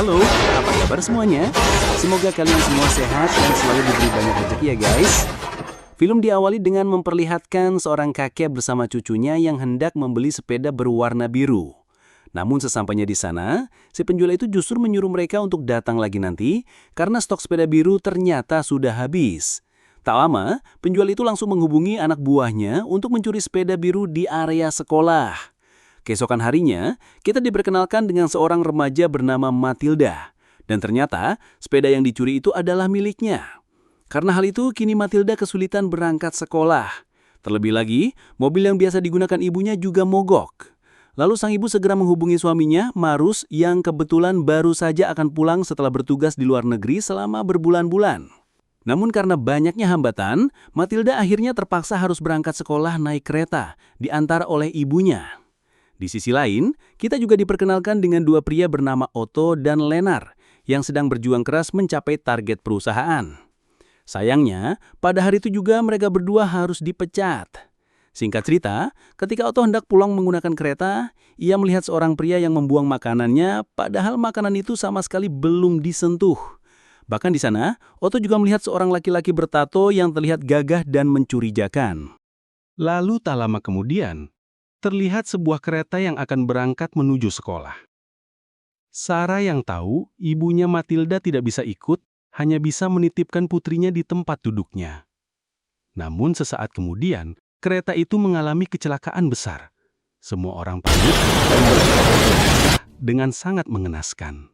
Halo, apa kabar semuanya? Semoga kalian semua sehat dan selalu diberi banyak rezeki ya guys. Film diawali dengan memperlihatkan seorang kakek bersama cucunya yang hendak membeli sepeda berwarna biru. Namun sesampainya di sana, si penjual itu justru menyuruh mereka untuk datang lagi nanti karena stok sepeda biru ternyata sudah habis. Tak lama, penjual itu langsung menghubungi anak buahnya untuk mencuri sepeda biru di area sekolah. Keesokan harinya, kita diperkenalkan dengan seorang remaja bernama Matilda. Dan ternyata, sepeda yang dicuri itu adalah miliknya. Karena hal itu, kini Matilda kesulitan berangkat sekolah. Terlebih lagi, mobil yang biasa digunakan ibunya juga mogok. Lalu sang ibu segera menghubungi suaminya, Marus, yang kebetulan baru saja akan pulang setelah bertugas di luar negeri selama berbulan-bulan. Namun karena banyaknya hambatan, Matilda akhirnya terpaksa harus berangkat sekolah naik kereta, diantar oleh ibunya. Di sisi lain, kita juga diperkenalkan dengan dua pria bernama Otto dan Lenar yang sedang berjuang keras mencapai target perusahaan. Sayangnya, pada hari itu juga mereka berdua harus dipecat. Singkat cerita, ketika Otto hendak pulang menggunakan kereta, ia melihat seorang pria yang membuang makanannya, padahal makanan itu sama sekali belum disentuh. Bahkan di sana, Otto juga melihat seorang laki-laki bertato yang terlihat gagah dan mencurigakan. Lalu tak lama kemudian, terlihat sebuah kereta yang akan berangkat menuju sekolah. Sarah yang tahu ibunya Matilda tidak bisa ikut, hanya bisa menitipkan putrinya di tempat duduknya. Namun sesaat kemudian, kereta itu mengalami kecelakaan besar. Semua orang panik dan berkata dengan sangat mengenaskan.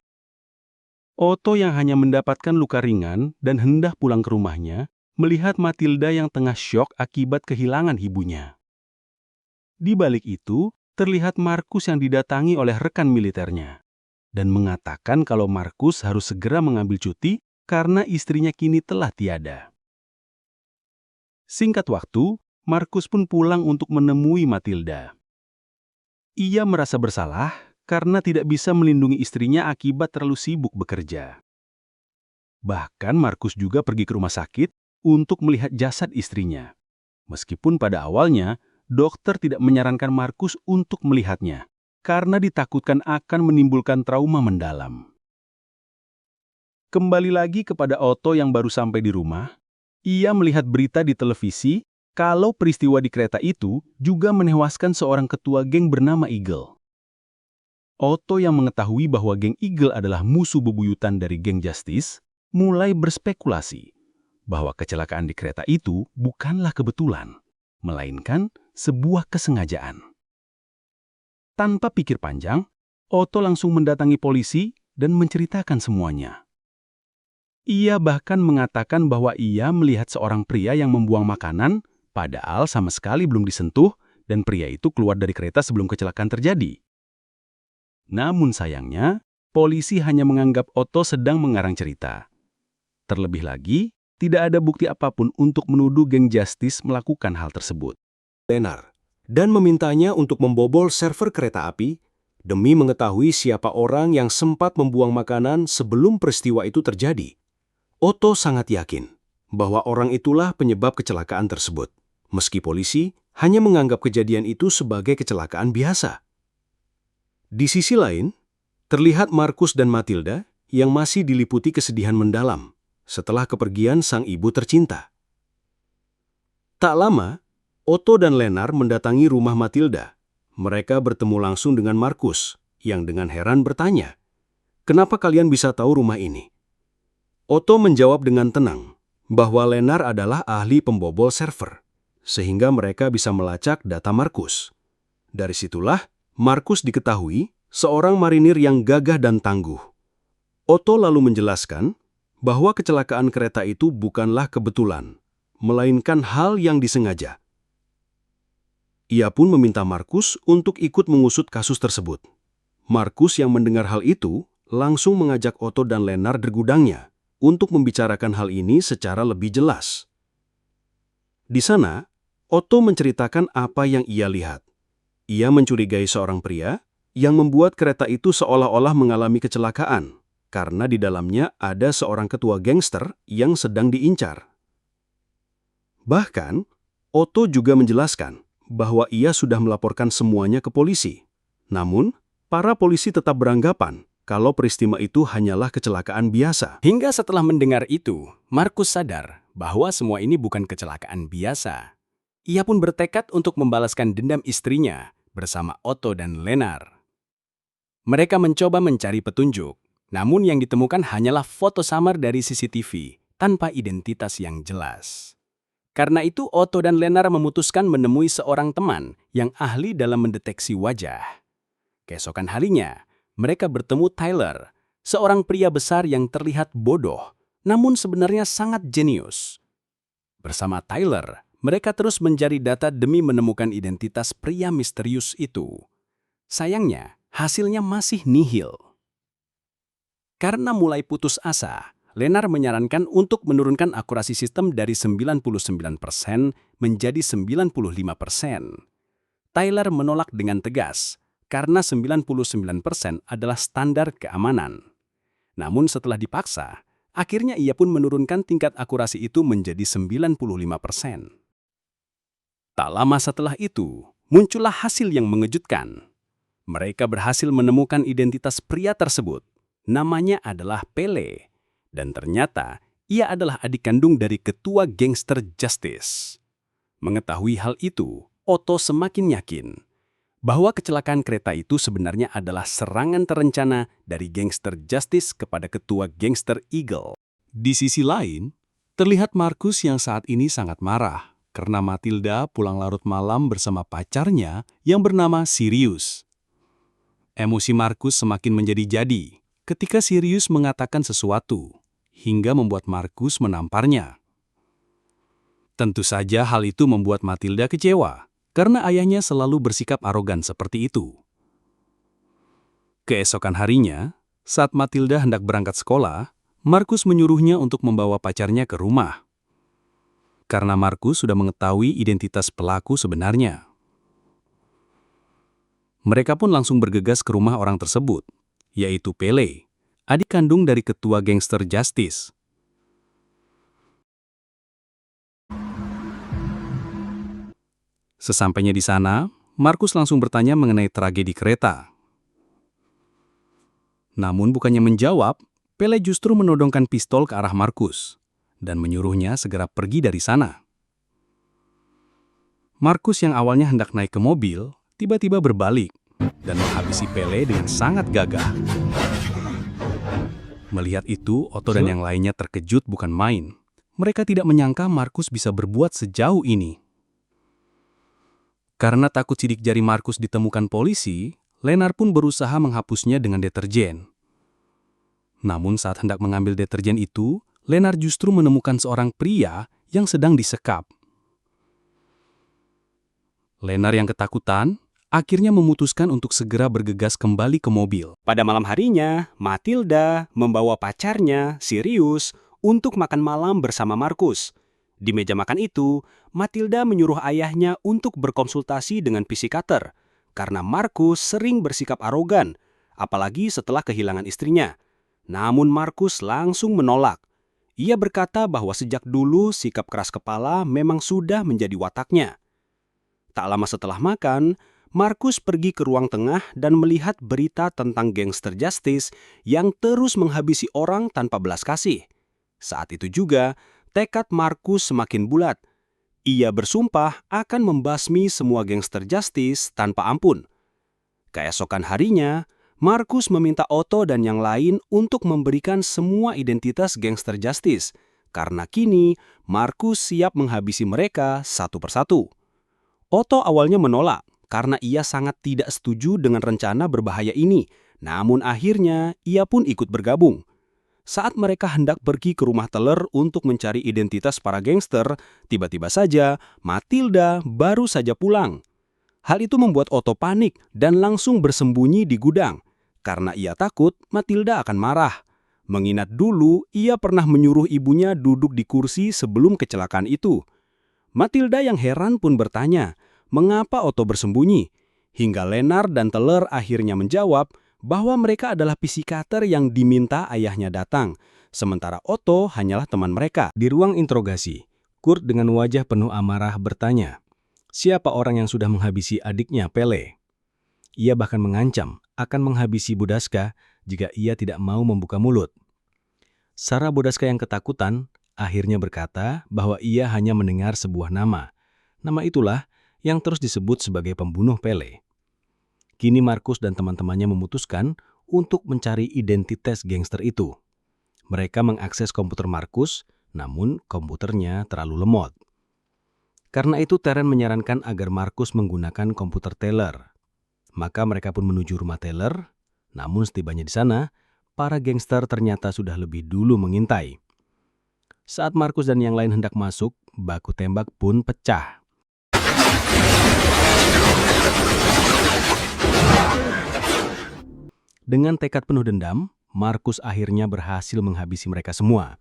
Otto yang hanya mendapatkan luka ringan dan hendak pulang ke rumahnya, melihat Matilda yang tengah syok akibat kehilangan ibunya. Di balik itu, terlihat Markus yang didatangi oleh rekan militernya dan mengatakan kalau Markus harus segera mengambil cuti karena istrinya kini telah tiada. Singkat waktu, Markus pun pulang untuk menemui Matilda. Ia merasa bersalah karena tidak bisa melindungi istrinya akibat terlalu sibuk bekerja. Bahkan Markus juga pergi ke rumah sakit untuk melihat jasad istrinya. Meskipun pada awalnya, dokter tidak menyarankan Markus untuk melihatnya, karena ditakutkan akan menimbulkan trauma mendalam. Kembali lagi kepada Otto yang baru sampai di rumah, ia melihat berita di televisi kalau peristiwa di kereta itu juga menewaskan seorang ketua geng bernama Eagle. Otto yang mengetahui bahwa geng Eagle adalah musuh bebuyutan dari geng Justice, mulai berspekulasi bahwa kecelakaan di kereta itu bukanlah kebetulan, melainkan sebuah kesengajaan. Tanpa pikir panjang, Otto langsung mendatangi polisi dan menceritakan semuanya. Ia bahkan mengatakan bahwa ia melihat seorang pria yang membuang makanan, padahal sama sekali belum disentuh, dan pria itu keluar dari kereta sebelum kecelakaan terjadi. Namun sayangnya, polisi hanya menganggap Otto sedang mengarang cerita. Terlebih lagi, tidak ada bukti apapun untuk menuduh geng Justice melakukan hal tersebut. Lenar dan memintanya untuk membobol server kereta api demi mengetahui siapa orang yang sempat membuang makanan sebelum peristiwa itu terjadi. Otto sangat yakin bahwa orang itulah penyebab kecelakaan tersebut, meski polisi hanya menganggap kejadian itu sebagai kecelakaan biasa. Di sisi lain, terlihat Markus dan Matilda yang masih diliputi kesedihan mendalam setelah kepergian sang ibu tercinta. Tak lama, Otto dan Lenar mendatangi rumah Matilda. Mereka bertemu langsung dengan Markus, yang dengan heran bertanya, "Kenapa kalian bisa tahu rumah ini?" Otto menjawab dengan tenang bahwa Lenar adalah ahli pembobol server, sehingga mereka bisa melacak data Markus. Dari situlah, Markus diketahui seorang marinir yang gagah dan tangguh. Otto lalu menjelaskan bahwa kecelakaan kereta itu bukanlah kebetulan, melainkan hal yang disengaja. Ia pun meminta Markus untuk ikut mengusut kasus tersebut. Markus yang mendengar hal itu langsung mengajak Otto dan Lenar ke gudangnya untuk membicarakan hal ini secara lebih jelas. Di sana, Otto menceritakan apa yang ia lihat. Ia mencurigai seorang pria yang membuat kereta itu seolah-olah mengalami kecelakaan karena di dalamnya ada seorang ketua gangster yang sedang diincar. Bahkan, Otto juga menjelaskan bahwa ia sudah melaporkan semuanya ke polisi. Namun, para polisi tetap beranggapan kalau peristiwa itu hanyalah kecelakaan biasa. Hingga setelah mendengar itu, Markus sadar bahwa semua ini bukan kecelakaan biasa. Ia pun bertekad untuk membalaskan dendam istrinya bersama Otto dan Lennart. Mereka mencoba mencari petunjuk, namun yang ditemukan hanyalah foto samar dari CCTV tanpa identitas yang jelas. Karena itu, Otto dan Lennart memutuskan menemui seorang teman yang ahli dalam mendeteksi wajah. Keesokan harinya, mereka bertemu Tyler, seorang pria besar yang terlihat bodoh, namun sebenarnya sangat jenius. Bersama Tyler, mereka terus mencari data demi menemukan identitas pria misterius itu. Sayangnya, hasilnya masih nihil. Karena mulai putus asa, Lennart menyarankan untuk menurunkan akurasi sistem dari 99% menjadi 95%. Tyler menolak dengan tegas, karena 99% adalah standar keamanan. Namun setelah dipaksa, akhirnya ia pun menurunkan tingkat akurasi itu menjadi 95%. Tak lama setelah itu, muncullah hasil yang mengejutkan. Mereka berhasil menemukan identitas pria tersebut. Namanya adalah Pele. Dan ternyata, ia adalah adik kandung dari ketua gangster Justice. Mengetahui hal itu, Otto semakin yakin bahwa kecelakaan kereta itu sebenarnya adalah serangan terencana dari gangster Justice kepada ketua gangster Eagle. Di sisi lain, terlihat Markus yang saat ini sangat marah karena Matilda pulang larut malam bersama pacarnya yang bernama Sirius. Emosi Markus semakin menjadi-jadi ketika Sirius mengatakan sesuatu, hingga membuat Markus menamparnya. Tentu saja hal itu membuat Matilda kecewa, karena ayahnya selalu bersikap arogan seperti itu. Keesokan harinya, saat Matilda hendak berangkat sekolah, Markus menyuruhnya untuk membawa pacarnya ke rumah. Karena Markus sudah mengetahui identitas pelaku sebenarnya. Mereka pun langsung bergegas ke rumah orang tersebut, yaitu Pele, adik kandung dari ketua gangster Justice. Sesampainya di sana, Markus langsung bertanya mengenai tragedi kereta. Namun bukannya menjawab, Pele justru menodongkan pistol ke arah Markus dan menyuruhnya segera pergi dari sana. Markus yang awalnya hendak naik ke mobil, tiba-tiba berbalik dan menghabisi Pele dengan sangat gagah. Melihat itu, Otto dan yang lainnya terkejut bukan main. Mereka tidak menyangka Markus bisa berbuat sejauh ini. Karena takut sidik jari Markus ditemukan polisi, Lennart pun berusaha menghapusnya dengan deterjen. Namun saat hendak mengambil deterjen itu, Lennart justru menemukan seorang pria yang sedang disekap. Lennart yang ketakutan, akhirnya memutuskan untuk segera bergegas kembali ke mobil. Pada malam harinya, Matilda membawa pacarnya, Sirius, untuk makan malam bersama Markus. Di meja makan itu, Matilda menyuruh ayahnya untuk berkonsultasi dengan psikater, karena Markus sering bersikap arogan, apalagi setelah kehilangan istrinya. Namun Markus langsung menolak. Ia berkata bahwa sejak dulu sikap keras kepala memang sudah menjadi wataknya. Tak lama setelah makan, Markus pergi ke ruang tengah dan melihat berita tentang gangster Justice yang terus menghabisi orang tanpa belas kasih. Saat itu juga, tekad Markus semakin bulat. Ia bersumpah akan membasmi semua gangster Justice tanpa ampun. Keesokan harinya, Markus meminta Otto dan yang lain untuk memberikan semua identitas gangster Justice, karena kini Markus siap menghabisi mereka satu persatu. Otto awalnya menolak, karena ia sangat tidak setuju dengan rencana berbahaya ini, namun akhirnya ia pun ikut bergabung. Saat mereka hendak pergi ke rumah teler untuk mencari identitas para gangster, tiba-tiba saja Matilda baru saja pulang. Hal itu membuat Otto panik dan langsung bersembunyi di gudang, karena ia takut Matilda akan marah. Mengingat dulu ia pernah menyuruh ibunya duduk di kursi sebelum kecelakaan itu. Matilda yang heran pun bertanya, mengapa Otto bersembunyi? Hingga Lennart dan Teller akhirnya menjawab bahwa mereka adalah psikater yang diminta ayahnya datang, sementara Otto hanyalah teman mereka. Di ruang interogasi, Kurt dengan wajah penuh amarah bertanya, siapa orang yang sudah menghabisi adiknya Pele? Ia bahkan mengancam akan menghabisi Budaska jika ia tidak mau membuka mulut. Sarah Bodaska yang ketakutan akhirnya berkata bahwa ia hanya mendengar sebuah nama. Nama itulah yang terus disebut sebagai pembunuh Pele. Kini Markus dan teman-temannya memutuskan untuk mencari identitas gangster itu. Mereka mengakses komputer Markus, namun komputernya terlalu lemot. Karena itu Terence menyarankan agar Markus menggunakan komputer Taylor. Maka mereka pun menuju rumah Taylor, namun setibanya di sana, para gangster ternyata sudah lebih dulu mengintai. Saat Markus dan yang lain hendak masuk, baku tembak pun pecah. Dengan tekad penuh dendam, Markus akhirnya berhasil menghabisi mereka semua.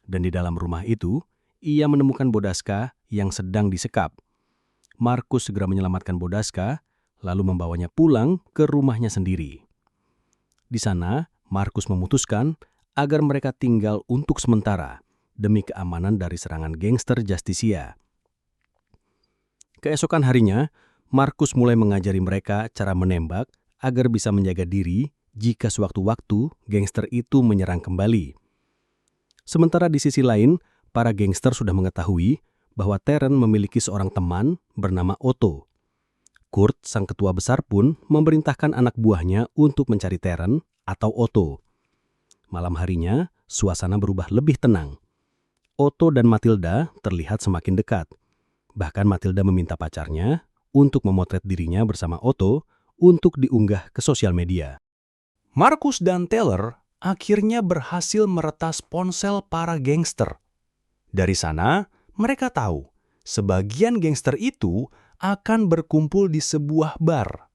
Dan di dalam rumah itu, ia menemukan Bodaska yang sedang disekap. Markus segera menyelamatkan Bodaska, lalu membawanya pulang ke rumahnya sendiri. Di sana, Markus memutuskan agar mereka tinggal untuk sementara demi keamanan dari serangan gangster Justisia. Keesokan harinya, Markus mulai mengajari mereka cara menembak agar bisa menjaga diri jika sewaktu-waktu gangster itu menyerang kembali. Sementara di sisi lain, para gangster sudah mengetahui bahwa Terence memiliki seorang teman bernama Otto. Kurt, sang ketua besar pun memerintahkan anak buahnya untuk mencari Terence atau Otto. Malam harinya, suasana berubah lebih tenang. Otto dan Matilda terlihat semakin dekat. Bahkan Matilda meminta pacarnya untuk memotret dirinya bersama Otto untuk diunggah ke sosial media. Markus dan Taylor akhirnya berhasil meretas ponsel para gangster. Dari sana, mereka tahu sebagian gangster itu akan berkumpul di sebuah bar.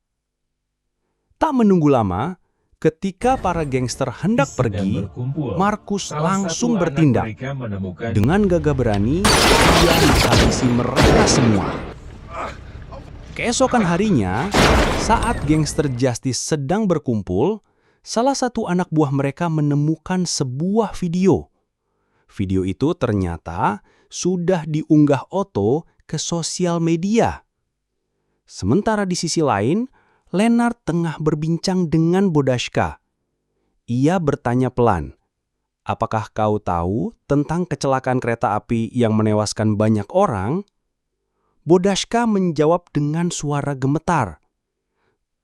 Tak menunggu lama, ketika para gangster hendak pergi, Markus langsung bertindak. Dengan gagah berani, ia menghabisi mereka semua. Keesokan harinya, saat gangster Justice sedang berkumpul, salah satu anak buah mereka menemukan sebuah video. Video itu ternyata sudah diunggah Otto ke sosial media. Sementara di sisi lain, Lennart tengah berbincang dengan Bodaska. Ia bertanya pelan, "Apakah kau tahu tentang kecelakaan kereta api yang menewaskan banyak orang?" Bodaska menjawab dengan suara gemetar.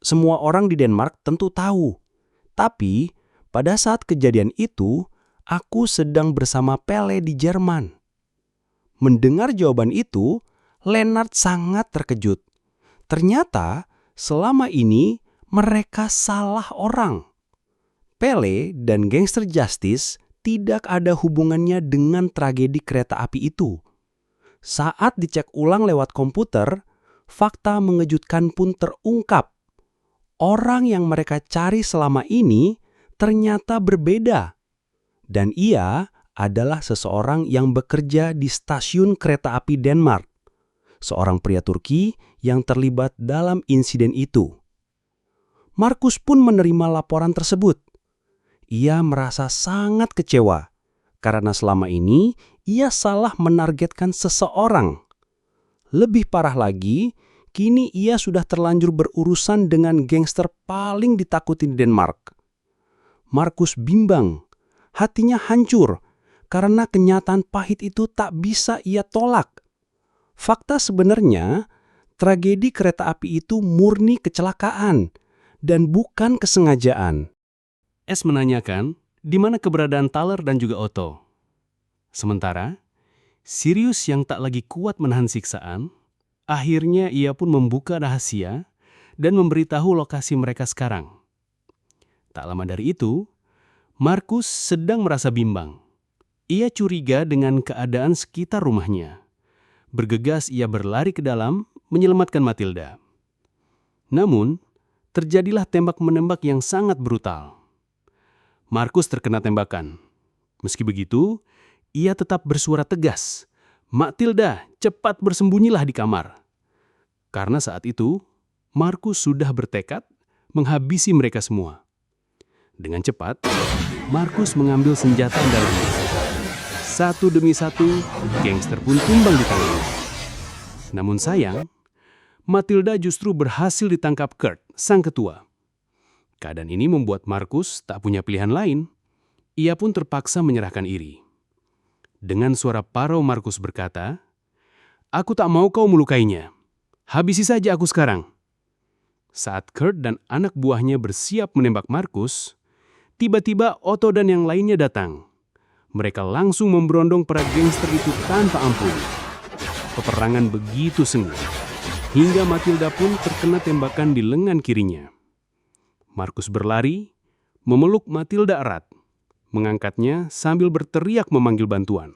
Semua orang di Denmark tentu tahu. Tapi, pada saat kejadian itu, aku sedang bersama Pele di Jerman. Mendengar jawaban itu, Lennart sangat terkejut. Ternyata, selama ini mereka salah orang. Pele dan gangster Justice tidak ada hubungannya dengan tragedi kereta api itu. Saat dicek ulang lewat komputer, fakta mengejutkan pun terungkap. Orang yang mereka cari selama ini ternyata berbeda. Dan ia adalah seseorang yang bekerja di stasiun kereta api Denmark. Seorang pria Turki yang terlibat dalam insiden itu. Markus pun menerima laporan tersebut. Ia merasa sangat kecewa karena selama ini ia salah menargetkan seseorang. Lebih parah lagi, kini ia sudah terlanjur berurusan dengan gangster paling ditakuti di Denmark. Markus bimbang, hatinya hancur karena kenyataan pahit itu tak bisa ia tolak. Fakta sebenarnya, tragedi kereta api itu murni kecelakaan dan bukan kesengajaan. S menanyakan, di mana keberadaan Thaler dan juga Otto? Sementara, Sirius yang tak lagi kuat menahan siksaan, akhirnya ia pun membuka rahasia dan memberitahu lokasi mereka sekarang. Tak lama dari itu, Markus sedang merasa bimbang. Ia curiga dengan keadaan sekitar rumahnya. Bergegas ia berlari ke dalam, menyelamatkan Matilda. Namun, terjadilah tembak-menembak yang sangat brutal. Markus terkena tembakan. Meski begitu, ia tetap bersuara tegas, "Matilda, cepat bersembunyilah di kamar." Karena saat itu, Markus sudah bertekad menghabisi mereka semua. Dengan cepat, Markus mengambil senjata andalannya. Satu demi satu, gangster pun tumbang di tangannya. Namun sayang, Matilda justru berhasil ditangkap Kurt, sang ketua. Keadaan ini membuat Markus tak punya pilihan lain. Ia pun terpaksa menyerahkan iri. Dengan suara parau Markus berkata, "Aku tak mau kau melukainya. Habisi saja aku sekarang." Saat Kurt dan anak buahnya bersiap menembak Markus, tiba-tiba Otto dan yang lainnya datang. Mereka langsung memberondong para gangster itu tanpa ampun. Peperangan begitu sengit, hingga Matilda pun terkena tembakan di lengan kirinya. Markus berlari, memeluk Matilda erat, mengangkatnya sambil berteriak memanggil bantuan.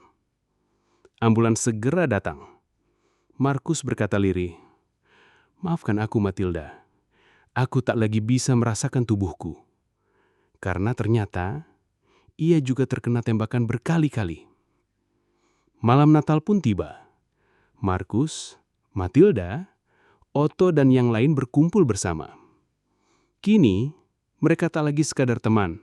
Ambulans segera datang. Markus berkata lirih, "Maafkan aku, Matilda. Aku tak lagi bisa merasakan tubuhku." Karena ternyata ia juga terkena tembakan berkali-kali. Malam Natal pun tiba. Markus, Matilda, Otto dan yang lain berkumpul bersama. Kini, mereka tak lagi sekadar teman,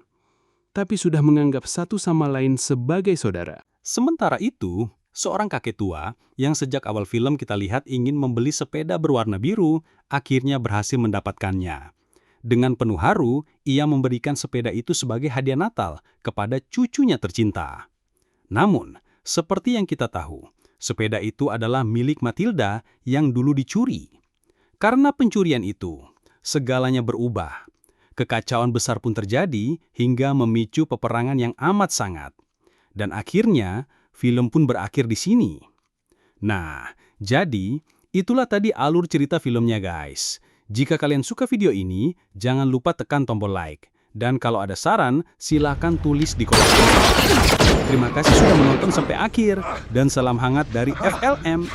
tapi sudah menganggap satu sama lain sebagai saudara. Sementara itu, seorang kakek tua yang sejak awal film kita lihat ingin membeli sepeda berwarna biru, akhirnya berhasil mendapatkannya. Dengan penuh haru, ia memberikan sepeda itu sebagai hadiah Natal kepada cucunya tercinta. Namun, seperti yang kita tahu, sepeda itu adalah milik Matilda yang dulu dicuri. Karena pencurian itu, segalanya berubah. Kekacauan besar pun terjadi hingga memicu peperangan yang amat sangat. Dan akhirnya, film pun berakhir di sini. Nah, jadi itulah tadi alur cerita filmnya guys. Jika kalian suka video ini, jangan lupa tekan tombol like. Dan kalau ada saran, silakan tulis di kolom komentar. Terima kasih sudah menonton sampai akhir. Dan salam hangat dari FLM.